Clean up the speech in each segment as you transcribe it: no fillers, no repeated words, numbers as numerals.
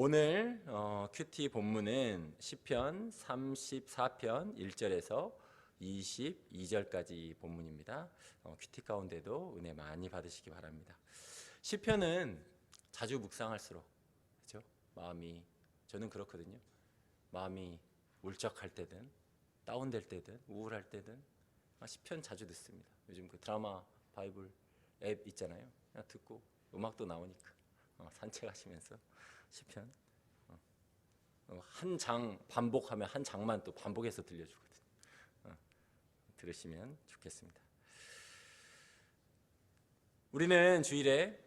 오늘 큐티 본문은 시편 34편 1절에서 22절까지 본문입니다. 큐티 가운데도 은혜 많이 받으시기 바랍니다. 시편은 자주 묵상할수록 그렇죠? 마음이, 저는 그렇거든요. 마음이 울적할 때든 다운될 때든 우울할 때든 시편 자주 듣습니다. 요즘 그 드라마 바이블 앱 있잖아요. 그냥 듣고 음악도 나오니까 산책하시면서 시편 한 장 반복하면 한 장만 또 반복해서 들려주거든요. 들으시면 좋겠습니다. 우리는 주일에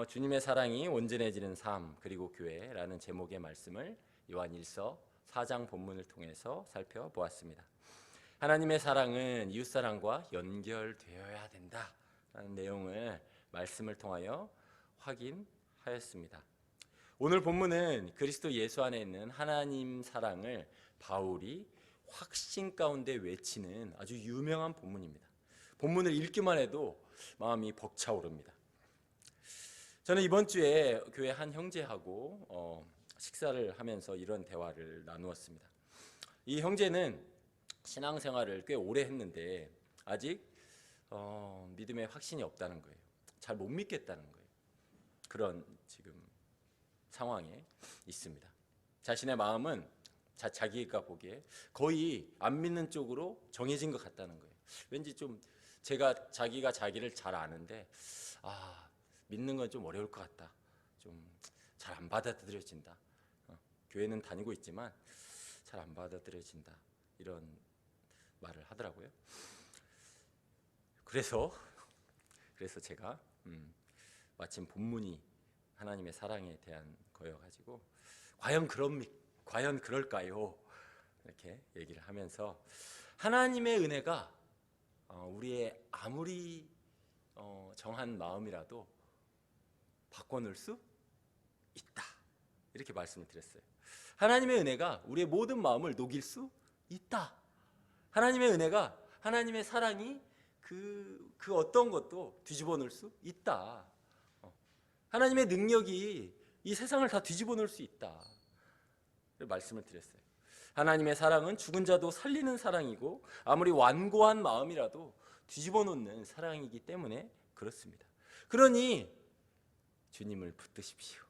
주님의 사랑이 온전해지는 삶 그리고 교회라는 제목의 말씀을 요한 1서 4장 본문을 통해서 살펴보았습니다. 하나님의 사랑은 이웃사랑과 연결되어야 된다라는 내용을 말씀을 통하여 확인하였습니다. 오늘 본문은 그리스도 예수 안에 있는 하나님 사랑을 바울이 확신 가운데 외치는 아주 유명한 본문입니다. 본문을 읽기만 해도 마음이 벅차오릅니다. 저는 이번 주에 교회 한 형제하고 식사를 하면서 이런 대화를 나누었습니다. 이 형제는 신앙생활을 꽤 오래 했는데 아직 믿음의 확신이 없다는 거예요. 잘 못 믿겠다는 거예요. 그런 지금 상황에 있습니다. 자신의 마음은 자기가 보기에 거의 안 믿는 쪽으로 정해진 것 같다는 거예요. 왠지 좀 자기가 자기를 잘 아는데 믿는 건 좀 어려울 것 같다. 좀 잘 안 받아들여진다. 교회는 다니고 있지만 잘 안 받아들여진다. 이런 말을 하더라고요. 그래서 제가 마침 본문이 하나님의 사랑에 대한 거여가지고 과연 그럴까요? 이렇게 얘기를 하면서 하나님의 은혜가 우리의 아무리 정한 마음이라도 바꿔놓을 수 있다. 이렇게 말씀을 드렸어요. 하나님의 은혜가 우리의 모든 마음을 녹일 수 있다. 하나님의 은혜가, 하나님의 사랑이 그 어떤 것도 뒤집어 놓을 수 있다. 하나님의 능력이 이 세상을 다 뒤집어 놓을 수 있다. 말씀을 드렸어요. 하나님의 사랑은 죽은 자도 살리는 사랑이고 아무리 완고한 마음이라도 뒤집어 놓는 사랑이기 때문에 그렇습니다. 그러니 주님을 붙드십시오.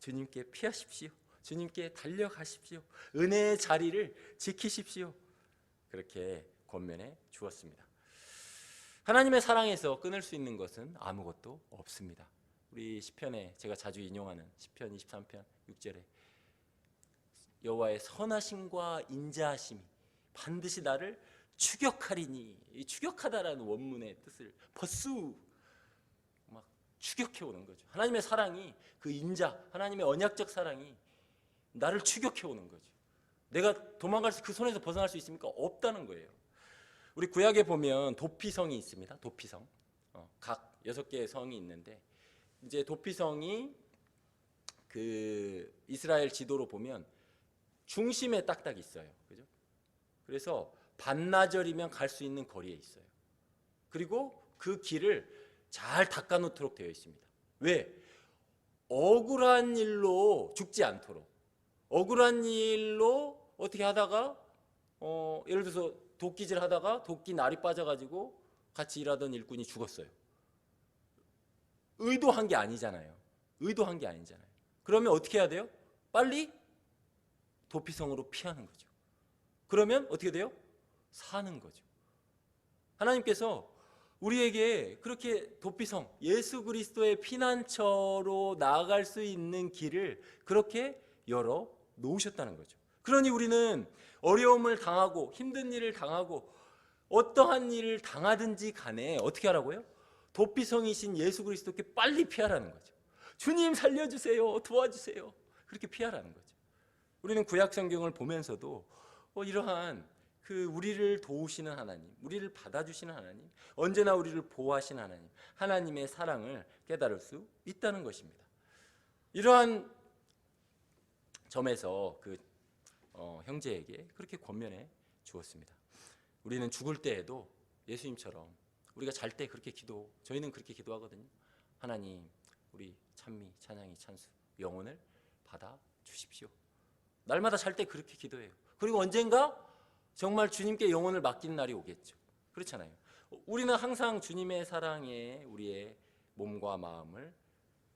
주님께 피하십시오. 주님께 달려가십시오. 은혜의 자리를 지키십시오. 그렇게 권면해 주었습니다. 하나님의 사랑에서 끊을 수 있는 것은 아무것도 없습니다. 우리 시편에 제가 자주 인용하는 시편 23편 6절에 여호와의 선하심과 인자하심이 반드시 나를 추격하리니, 이 추격하다라는 원문의 뜻을 퍼수 막 추격해 오는 거죠. 하나님의 사랑이, 그 인자, 하나님의 언약적 사랑이 나를 추격해 오는 거죠. 내가 도망갈 수, 그 손에서 벗어날 수 있습니까? 없다는 거예요. 우리 구약에 보면 도피성이 있습니다. 도피성. 각 6개의 성이 있는데 이제 도피성이 그 이스라엘 지도로 보면 중심에 딱딱 있어요. 그죠? 그래서 반나절이면 갈 수 있는 거리에 있어요. 그리고 그 길을 잘 닦아놓도록 되어 있습니다. 왜? 억울한 일로 죽지 않도록. 억울한 일로 어떻게 하다가 예를 들어서 도끼질 하다가 도끼 날이 빠져가지고 같이 일하던 일꾼이 죽었어요. 의도한 게 아니잖아요. 의도한 게 아니잖아요. 그러면 어떻게 해야 돼요? 빨리 도피성으로 피하는 거죠. 그러면 어떻게 돼요? 사는 거죠. 하나님께서 우리에게 그렇게 도피성, 예수 그리스도의 피난처로 나아갈 수 있는 길을 그렇게 열어 놓으셨다는 거죠. 그러니 우리는 어려움을 당하고 힘든 일을 당하고 어떠한 일을 당하든지 간에 어떻게 하라고요? 도피성이신 예수 그리스도께 빨리 피하라는 거죠. 주님 살려주세요. 도와주세요. 그렇게 피하라는 거죠. 우리는 구약 성경을 보면서도 이러한 그 우리를 도우시는 하나님, 우리를 받아주시는 하나님, 언제나 우리를 보호하시는 하나님, 하나님의 사랑을 깨달을 수 있다는 것입니다. 이러한 점에서 그 형제에게 그렇게 권면해 주었습니다. 우리는 죽을 때에도 예수님처럼 우리가 잘 때 그렇게 저희는 그렇게 기도하거든요. 하나님, 우리 찬미, 찬양이, 찬수, 영혼을 받아 주십시오. 날마다 잘 때 그렇게 기도해요. 그리고 언젠가 정말 주님께 영혼을 맡기는 날이 오겠죠. 그렇잖아요. 우리는 항상 주님의 사랑에 우리의 몸과 마음을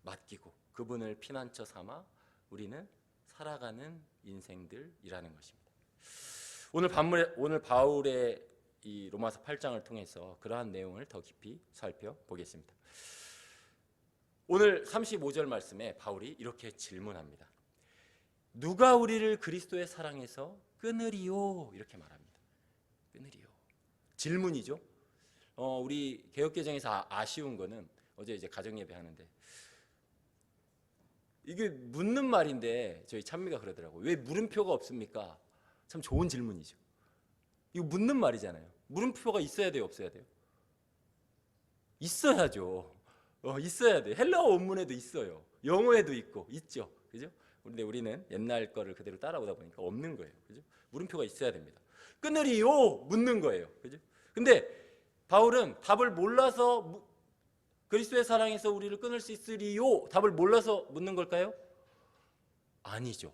맡기고 그분을 피난처 삼아 우리는 살아가는 인생들이라는 것입니다. 오늘 바울의 이 로마서 8장을 통해서 그러한 내용을 더 깊이 살펴보겠습니다. 오늘 35절 말씀에 바울이 이렇게 질문합니다. 누가 우리를 그리스도의 사랑에서 끊으리요? 이렇게 말합니다. 끊으리요. 질문이죠. 우리 개역개정에서 아쉬운 거는 어제 이제 가정예배 하는데 이게 묻는 말인데 저희 찬미가 그러더라고요. 왜 물음표가 없습니까? 참 좋은 질문이죠. 이거 묻는 말이잖아요. 물음표가 있어야 돼요, 없어야 돼요? 있어야죠. 있어야 돼요. 헬라어 원문에도 있어요. 영어에도 있고 있죠. 그죠? 근데 우리는 옛날 거를 그대로 따라오다 보니까 없는 거예요. 그죠? 물음표가 있어야 됩니다. 끊으리요? 묻는 거예요. 그죠? 근데 바울은 답을 몰라서 그리스도의 사랑에서 우리를 끊을 수 있으리요? 답을 몰라서 묻는 걸까요? 아니죠.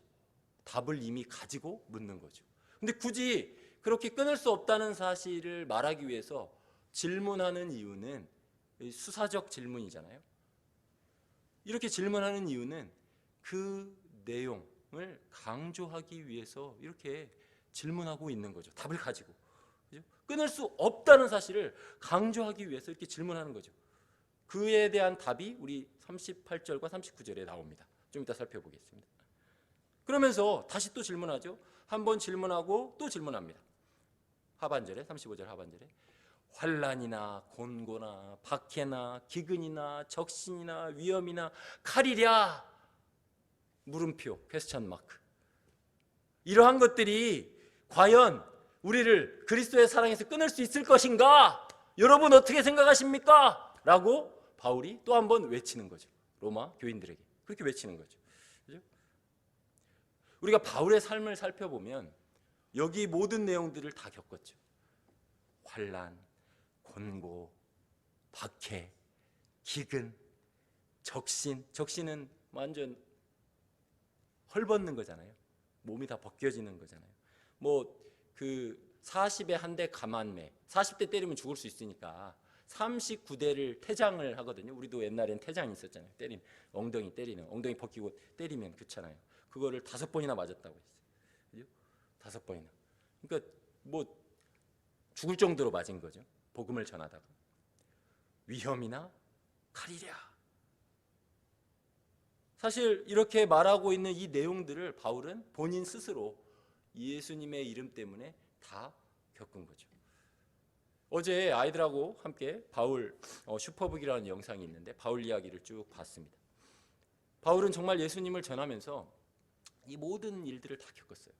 답을 이미 가지고 묻는 거죠. 근데 굳이 그렇게 끊을 수 없다는 사실을 말하기 위해서 질문하는 이유는 수사적 질문이잖아요. 이렇게 질문하는 이유는 그 내용을 강조하기 위해서 이렇게 질문하고 있는 거죠. 답을 가지고. 그죠? 끊을 수 없다는 사실을 강조하기 위해서 이렇게 질문하는 거죠. 그에 대한 답이 우리 38절과 39절에 나옵니다. 좀 이따 살펴보겠습니다. 그러면서 다시 또 질문하죠. 한 번 질문하고 또 질문합니다. 하반절에 35절 하반절에 환난이나 곤고나 박해나 기근이나 적신이나 위험이나 칼이랴 물음표 퀘스천 마크 이러한 것들이 과연 우리를 그리스도의 사랑에서 끊을 수 있을 것인가? 여러분 어떻게 생각하십니까? 라고 바울이 또 한 번 외치는 거죠. 로마 교인들에게 그렇게 외치는 거죠. 그죠? 우리가 바울의 삶을 살펴보면 여기 모든 내용들을 다 겪었죠. 환난, 곤고, 박해, 기근, 적신. 적신은 완전 헐벗는 거잖아요. 몸이 다 벗겨지는 거잖아요. 뭐 그 40에 한 대 가만매 40대 때리면 죽을 수 있으니까 39대를 태장을 하거든요. 우리도 옛날엔 태장이 있었잖아요. 엉덩이 때리는 엉덩이 벗기고 때리면 그렇잖아요. 그거를 5번이나 맞았다고 했어요. 그죠? 5번이나. 그러니까 뭐 죽을 정도로 맞은 거죠. 복음을 전하다가 위험이나 칼이랴. 사실 이렇게 말하고 있는 이 내용들을 바울은 본인 스스로 예수님의 이름 때문에 다 겪은 거죠. 어제 아이들하고 함께 바울 슈퍼북이라는 영상이 있는데 바울 이야기를 쭉 봤습니다. 바울은 정말 예수님을 전하면서 이 모든 일들을 다 겪었어요.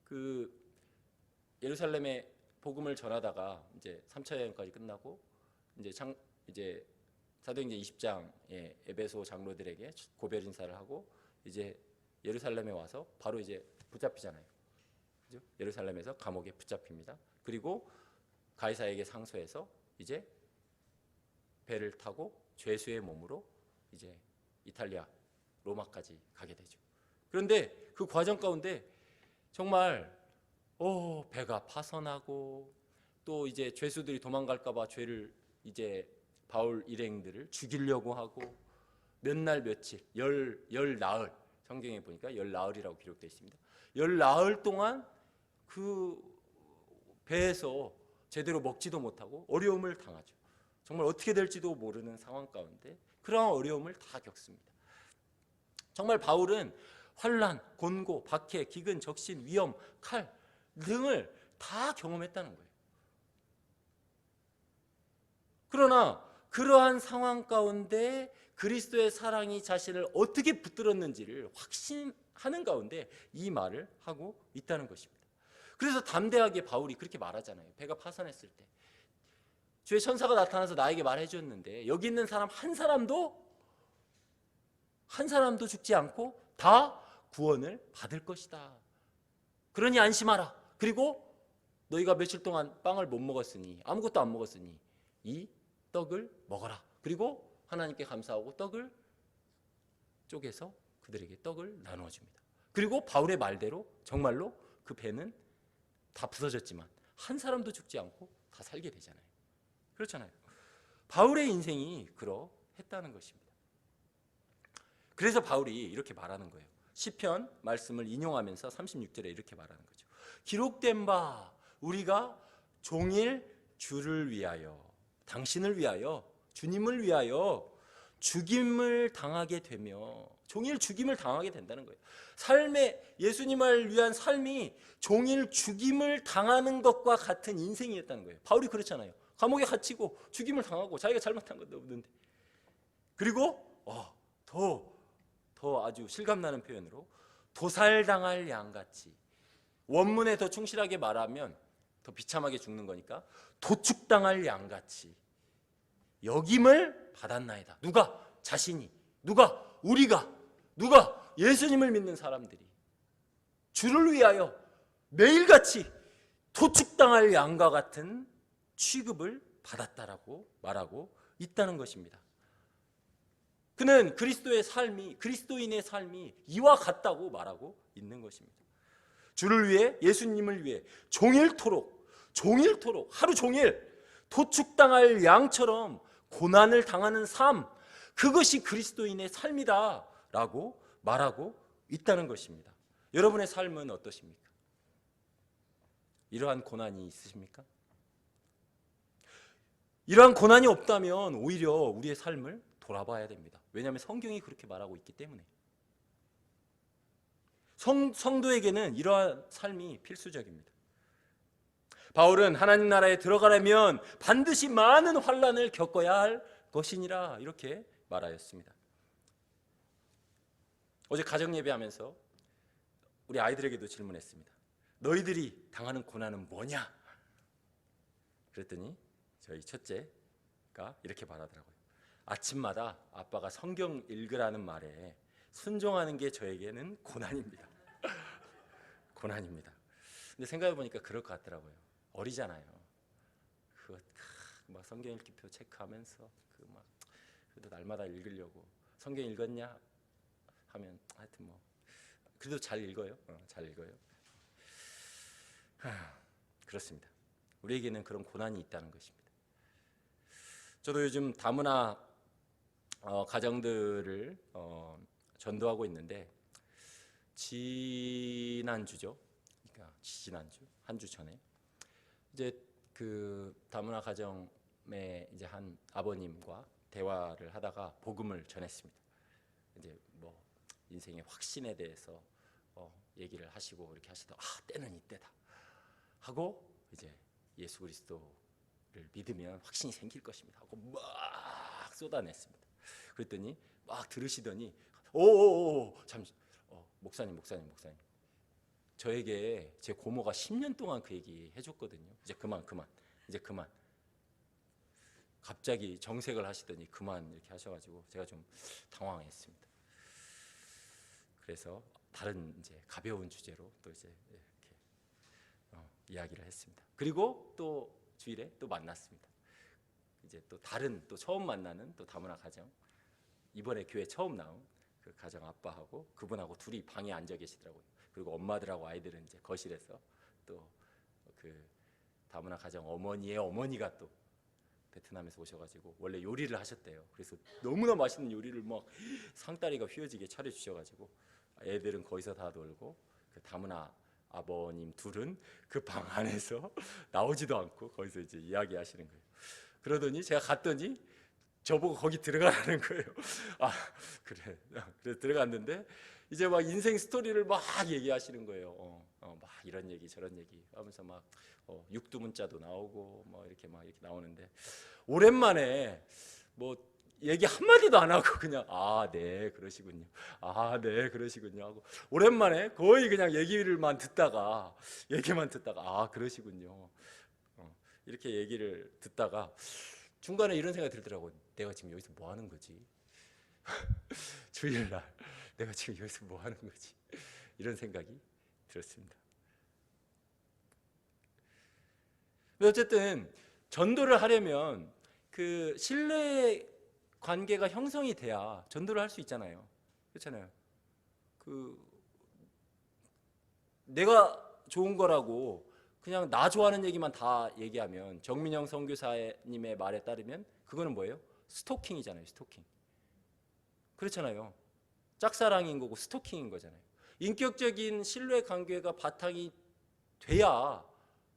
그 예루살렘에 복음을 전하다가 이제 3차 여행까지 끝나고 이제 사도행전 20장에 에베소 장로들에게 고별 인사를 하고 이제 예루살렘에 와서 바로 이제 붙잡히잖아요. 그죠? 예루살렘에서 감옥에 붙잡힙니다. 그리고 가이사에게 상소해서 이제 배를 타고 죄수의 몸으로 이제 이탈리아 로마까지 가게 되죠. 그런데 그 과정 가운데 정말 배가 파선하고 또 이제 죄수들이 도망갈까봐 죄를 이제 바울 일행들을 죽이려고 하고 몇 날 며칠 열 나흘 성경에 보니까 열 나흘이라고 기록되어 있습니다. 열 나흘 동안 그 배에서 제대로 먹지도 못하고 어려움을 당하죠. 정말 어떻게 될지도 모르는 상황 가운데 그러한 어려움을 다 겪습니다. 정말 바울은 환난, 곤고, 박해, 기근, 적신, 위험, 칼 등을 다 경험했다는 거예요. 그러나 그러한 상황 가운데 그리스도의 사랑이 자신을 어떻게 붙들었는지를 확신하는 가운데 이 말을 하고 있다는 것입니다. 그래서 담대하게 바울이 그렇게 말하잖아요. 배가 파선했을 때 주의 천사가 나타나서 나에게 말해줬는데 여기 있는 사람 한 사람도 죽지 않고 다 구원을 받을 것이다. 그러니 안심하라. 그리고 너희가 며칠 동안 빵을 못 먹었으니 아무것도 안 먹었으니 이 떡을 먹어라. 그리고 하나님께 감사하고 떡을 쪼개서 그들에게 떡을 나누어 줍니다. 그리고 바울의 말대로 정말로 그 배는 다 부서졌지만 한 사람도 죽지 않고 다 살게 되잖아요. 그렇잖아요. 바울의 인생이 그러했다는 것입니다. 그래서 바울이 이렇게 말하는 거예요. 시편 말씀을 인용하면서 36절에 이렇게 말하는 거죠. 기록된 바 우리가 종일 주를 위하여, 당신을 위하여, 주님을 위하여 죽임을 당하게 되며, 종일 죽임을 당하게 된다는 거예요. 삶의, 예수님을 위한 삶이 종일 죽임을 당하는 것과 같은 인생이었다는 거예요. 바울이 그렇잖아요. 감옥에 갇히고 죽임을 당하고 자기가 잘못한 것도 없는데, 그리고 더 아주 실감나는 표현으로 도살당할 양같이, 원문에 더 충실하게 말하면 더 비참하게 죽는 거니까 도축당할 양같이 여김을 받았나이다. 누가? 자신이. 누가? 우리가. 누가? 예수님을 믿는 사람들이 주를 위하여 매일같이 도축당할 양과 같은 취급을 받았다라고 말하고 있다는 것입니다. 그는 그리스도의 삶이, 그리스도인의 삶이 이와 같다고 말하고 있는 것입니다. 주를 위해, 예수님을 위해 종일토록 하루 종일 도축당할 양처럼 고난을 당하는 삶, 그것이 그리스도인의 삶이다라고 말하고 있다는 것입니다. 여러분의 삶은 어떠십니까? 이러한 고난이 있으십니까? 이러한 고난이 없다면 오히려 우리의 삶을 돌아봐야 됩니다. 왜냐하면 성경이 그렇게 말하고 있기 때문에. 성도에게는 이러한 삶이 필수적입니다. 바울은 하나님 나라에 들어가려면 반드시 많은 환난을 겪어야 할 것이니라 이렇게 말하였습니다. 어제 가정 예배하면서 우리 아이들에게도 질문했습니다. 너희들이 당하는 고난은 뭐냐? 그랬더니 저희 첫째가 이렇게 말하더라고요. 아침마다 아빠가 성경 읽으라는 말에 순종하는 게 저에게는 고난입니다. 고난입니다. 근데 생각해보니까 그럴 것 같더라고요. 어리잖아요. 막 성경 읽기표 체크하면서 그래도 날마다 읽으려고 성경 읽었냐 하면 하여튼 뭐 그래도 잘 읽어요. 잘 읽어요. 그렇습니다. 우리에게는 그런 고난이 있다는 것입니다. 저도 요즘 다문화 가정들을 전도하고 있는데 지난주죠. 그러니까 지난주 한 주 전에 이제 그 다문화 가정의 이제 한 아버님과 대화를 하다가 복음을 전했습니다. 이제 뭐 인생의 확신에 대해서 얘기를 하시고 이렇게 하시다가 때는 이때다 하고 이제 예수 그리스도를 믿으면 확신이 생길 것입니다 하고 막 쏟아냈습니다. 그랬더니 막 들으시더니 잠시 목사님 저에게 제 고모가 10년 동안 그 얘기 해줬거든요. 이제 그만 갑자기 정색을 하시더니 그만 이렇게 하셔가지고 제가 좀 당황했습니다. 그래서 다른 이제 가벼운 주제로 또 이제 이렇게 이야기를 했습니다. 그리고 또 주일에 또 만났습니다. 이제 또 다른 또 처음 만나는 또 다문화 가정, 이번에 교회 처음 나온 그 가정 아빠하고 그분하고 둘이 방에 앉아 계시더라고요. 그리고 엄마들하고 아이들은 이제 거실에서 또 그 다문화 가정 어머니의 어머니가 또 베트남에서 오셔가지고 원래 요리를 하셨대요. 그래서 너무나 맛있는 요리를 막 상다리가 휘어지게 차려주셔가지고 애들은 거기서 다 놀고 그 다문화 아버님 둘은 그 방 안에서 나오지도 않고 거기서 이제 이야기하시는 거예요. 그러더니 제가 갔더니 저보고 거기 들어가라는 거예요. 그래. 그래서 들어갔는데 이제 막 인생 스토리를 막 얘기하시는 거예요. 막 이런 얘기 저런 얘기 하면서 막 육두문자도 나오고 뭐 이렇게 나오는데 오랜만에 뭐 얘기 한마디도 안 하고 그냥 네 그러시군요. 네 그러시군요 하고 오랜만에 거의 그냥 얘기만 듣다가 그러시군요. 이렇게 얘기를 듣다가 중간에 이런 생각이 들더라고요. 내가 지금 여기서 뭐 하는 거지? 주일날 내가 지금 여기서 뭐 하는 거지? 이런 생각이 들었습니다. 어쨌든 전도를 하려면 그 신뢰 관계가 형성이 돼야 전도를 할 수 있잖아요. 그렇잖아요. 내가 좋은 거라고 그냥 나 좋아하는 얘기만 다 얘기하면, 정민영 선교사님의 말에 따르면 그거는 뭐예요? 스토킹이잖아요. 스토킹. 그렇잖아요. 짝사랑인 거고 스토킹인 거잖아요. 인격적인 신뢰 관계가 바탕이 돼야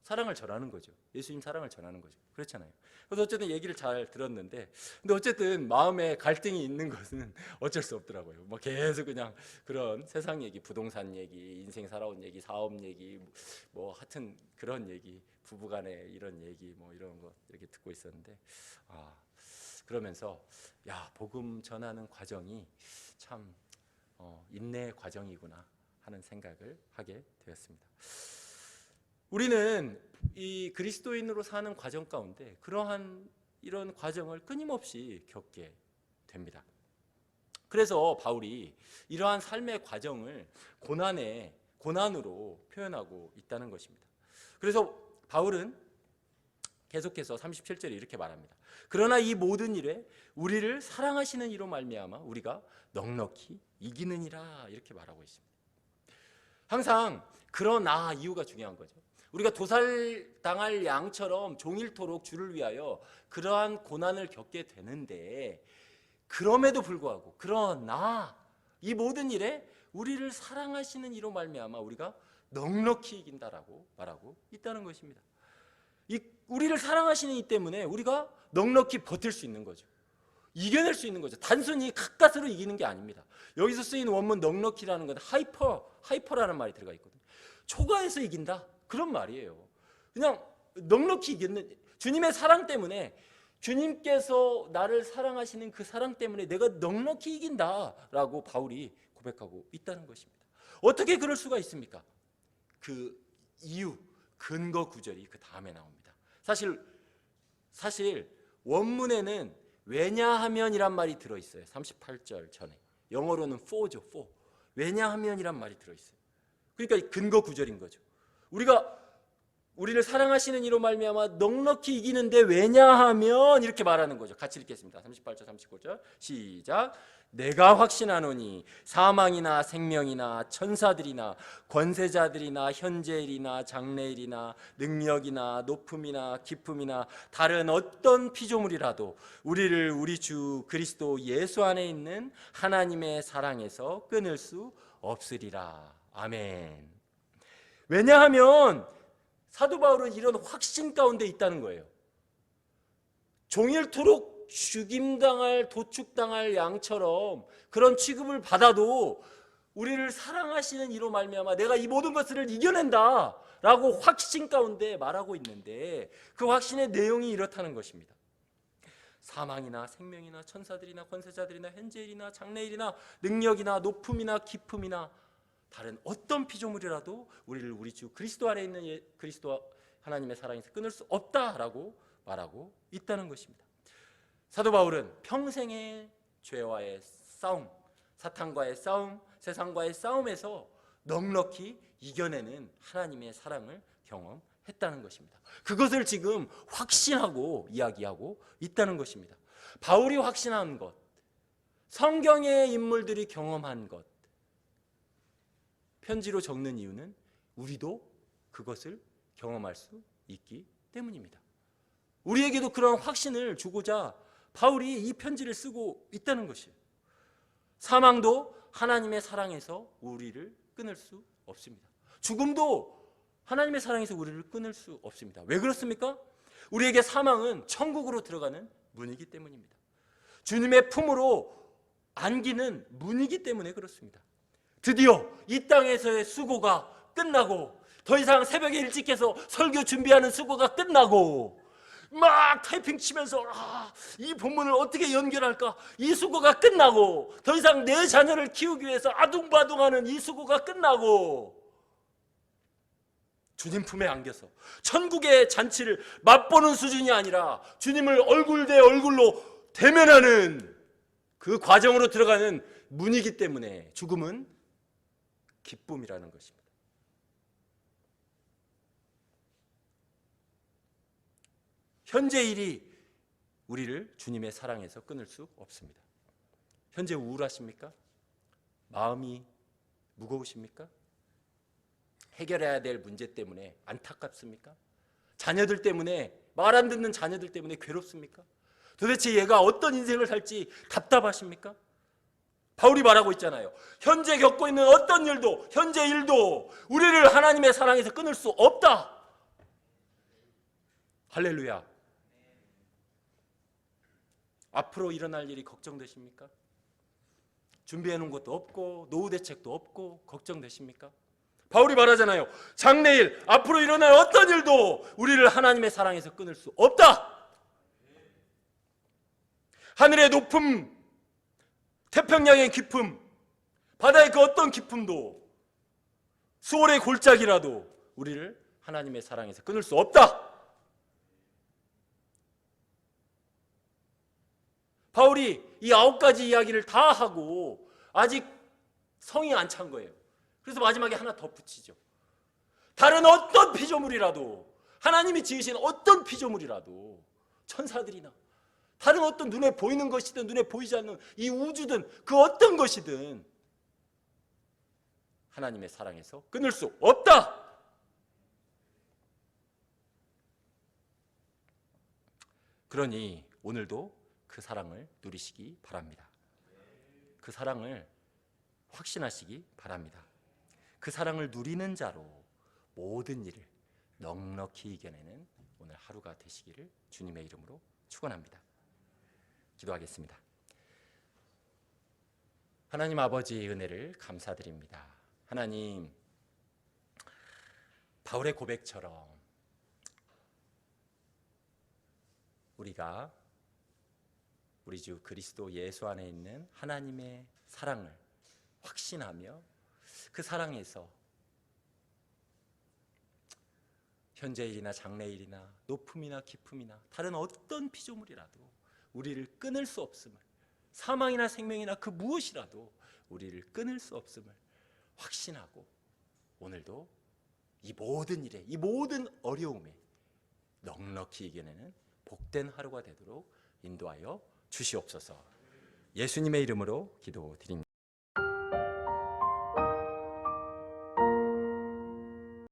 사랑을 전하는 거죠. 예수님 사랑을 전하는 거죠. 그렇잖아요. 그래서 어쨌든 얘기를 잘 들었는데, 근데 어쨌든 마음에 갈등이 있는 것은 어쩔 수 없더라고요. 뭐 계속 그냥 그런 세상 얘기, 부동산 얘기, 인생 살아온 얘기, 사업 얘기, 뭐 하여튼 그런 얘기, 부부간에 이런 얘기, 뭐 이런 거 이렇게 듣고 있었는데, 그러면서 복음 전하는 과정이 참 인내의 과정이구나 하는 생각을 하게 되었습니다. 우리는 이 그리스도인으로 사는 과정 가운데 그러한 이런 과정을 끊임없이 겪게 됩니다. 그래서 바울이 이러한 삶의 과정을 고난으로 표현하고 있다는 것입니다. 그래서 바울은 계속해서 37절에 이렇게 말합니다. 그러나 이 모든 일에 우리를 사랑하시는 이로 말미암아 우리가 넉넉히 이기느니라, 이렇게 말하고 있습니다. 항상 그러나 이유가 중요한 거죠. 우리가 도살당할 양처럼 종일토록 주를 위하여 그러한 고난을 겪게 되는데, 그럼에도 불구하고 그러나 이 모든 일에 우리를 사랑하시는 이로 말미암아 우리가 넉넉히 이긴다라고 말하고 있다는 것입니다. 우리를 하시는 이 때문에 우리가 넉넉히 버틸 수 있는 거죠. 이겨낼 수 있는 거죠. 단순히 가까스로 이기는 게 아닙니다. 여기서 쓰인 원문 넉넉히라는 건 하이퍼라는 말이 들어가 있거든요. 초과해서 이긴다, 그런 말이에요. 그냥 넉넉히 이기는, 주님의 사랑 때문에, 주님께서 나를 사랑하시는 그 사랑 때문에 내가 넉넉히 이긴다라고 바울이 고백하고 있다는 것입니다. 어떻게 그럴 수가 있습니까? 그 이유, 근거 구절이 그 다음에 나옵니다. 사실 원문에는 왜냐하면이란 말이 들어있어요. 38절 전에. 영어로는 for죠. for. 왜냐하면이란 말이 들어있어요. 그러니까 근거 구절인 거죠. 우리를 사랑하시는 이로 말미암아 넉넉히 이기는데 왜냐하면, 이렇게 말하는 거죠. 같이 읽겠습니다. 38절 39절 시작. 내가 확신하노니 사망이나 생명이나 천사들이나 권세자들이나 현재일이나 장래일이나 능력이나 높음이나 깊음이나 다른 어떤 피조물이라도 우리를 우리 주 그리스도 예수 안에 있는 하나님의 사랑에서 끊을 수 없으리라. 아멘. 왜냐하면 사도 바울은 이런 확신 가운데 있다는 거예요. 종일토록 죽임당할, 도축당할 양처럼 그런 취급을 받아도 우리를 사랑하시는 이로 말미암아 내가 이 모든 것을 이겨낸다 라고 확신 가운데 말하고 있는데, 그 확신의 내용이 이렇다는 것입니다. 사망이나 생명이나 천사들이나 권세자들이나 현재일이나 장래일이나 능력이나 높음이나 깊음이나 다른 어떤 피조물이라도 우리를 우리 주 그리스도 안에 있는 그리스도 하나님의 사랑에서 끊을 수 없다라고 말하고 있다는 것입니다. 사도 바울은 평생의 죄와의 싸움, 사탄과의 싸움, 세상과의 싸움에서 넉넉히 이겨내는 하나님의 사랑을 경험했다는 것입니다. 그것을 지금 확신하고 이야기하고 있다는 것입니다. 바울이 확신한 것, 성경의 인물들이 경험한 것, 편지로 적는 이유는 우리도 그것을 경험할 수 있기 때문입니다. 우리에게도 그런 확신을 주고자 바울이 이 편지를 쓰고 있다는 것이에요. 사망도 하나님의 사랑에서 우리를 끊을 수 없습니다. 죽음도 하나님의 사랑에서 우리를 끊을 수 없습니다. 왜 그렇습니까? 우리에게 사망은 천국으로 들어가는 문이기 때문입니다. 주님의 품으로 안기는 문이기 때문에 그렇습니다. 드디어 이 땅에서의 수고가 끝나고, 더 이상 새벽에 일찍 해서 설교 준비하는 수고가 끝나고, 막 타이핑 치면서 이 본문을 어떻게 연결할까, 이 수고가 끝나고, 더 이상 내 자녀를 키우기 위해서 아둥바둥하는 이 수고가 끝나고, 주님 품에 안겨서 천국의 잔치를 맛보는 수준이 아니라 주님을 얼굴 대 얼굴로 대면하는 그 과정으로 들어가는 문이기 때문에 죽음은 기쁨이라는 것입니다. 현재 일이 우리를 주님의 사랑에서 끊을 수 없습니다. 현재 우울하십니까? 마음이 무거우십니까? 해결해야 될 문제 때문에 안타깝습니까? 자녀들 때문에, 말 안 듣는 자녀들 때문에 괴롭습니까? 도대체 얘가 어떤 인생을 살지 답답하십니까? 바울이 말하고 있잖아요. 현재 겪고 있는 어떤 일도, 현재 일도 우리를 하나님의 사랑에서 끊을 수 없다. 할렐루야. 앞으로 일어날 일이 걱정되십니까? 준비해 놓은 것도 없고 노후 대책도 없고 걱정되십니까? 바울이 말하잖아요. 장래일, 앞으로 일어날 어떤 일도 우리를 하나님의 사랑에서 끊을 수 없다. 하늘의 높음, 태평양의 깊음, 바다의 그 어떤 깊음도, 수월의 골짜기라도 우리를 하나님의 사랑에서 끊을 수 없다. 바울이 이 9가지 이야기를 다 하고 아직 성이 안 찬 거예요. 그래서 마지막에 하나 더 붙이죠. 다른 어떤 피조물이라도, 하나님이 지으신 어떤 피조물이라도, 천사들이나 다른 어떤 눈에 보이는 것이든 눈에 보이지 않는 이 우주든 그 어떤 것이든 하나님의 사랑에서 끊을 수 없다. 그러니 오늘도 그 사랑을 누리시기 바랍니다. 그 사랑을 확신하시기 바랍니다. 그 사랑을 누리는 자로 모든 일을 넉넉히 이겨내는 오늘 하루가 되시기를 주님의 이름으로 축원합니다. 기도하겠습니다. 하나님 아버지의 은혜를 감사드립니다. 하나님, 바울의 고백처럼 우리가 우리 주 그리스도 예수 안에 있는 하나님의 사랑을 확신하며 그 사랑에서 현재일이나 장래일이나 높음이나 깊음이나 다른 어떤 피조물이라도 우리를 끊을 수 없음을, 사망이나 생명이나 그 무엇이라도 우리를 끊을 수 없음을 확신하고 오늘도 이 모든 일에, 이 모든 어려움에 넉넉히 이겨내는 복된 하루가 되도록 인도하여 주시옵소서. 예수님의 이름으로 기도드립니다.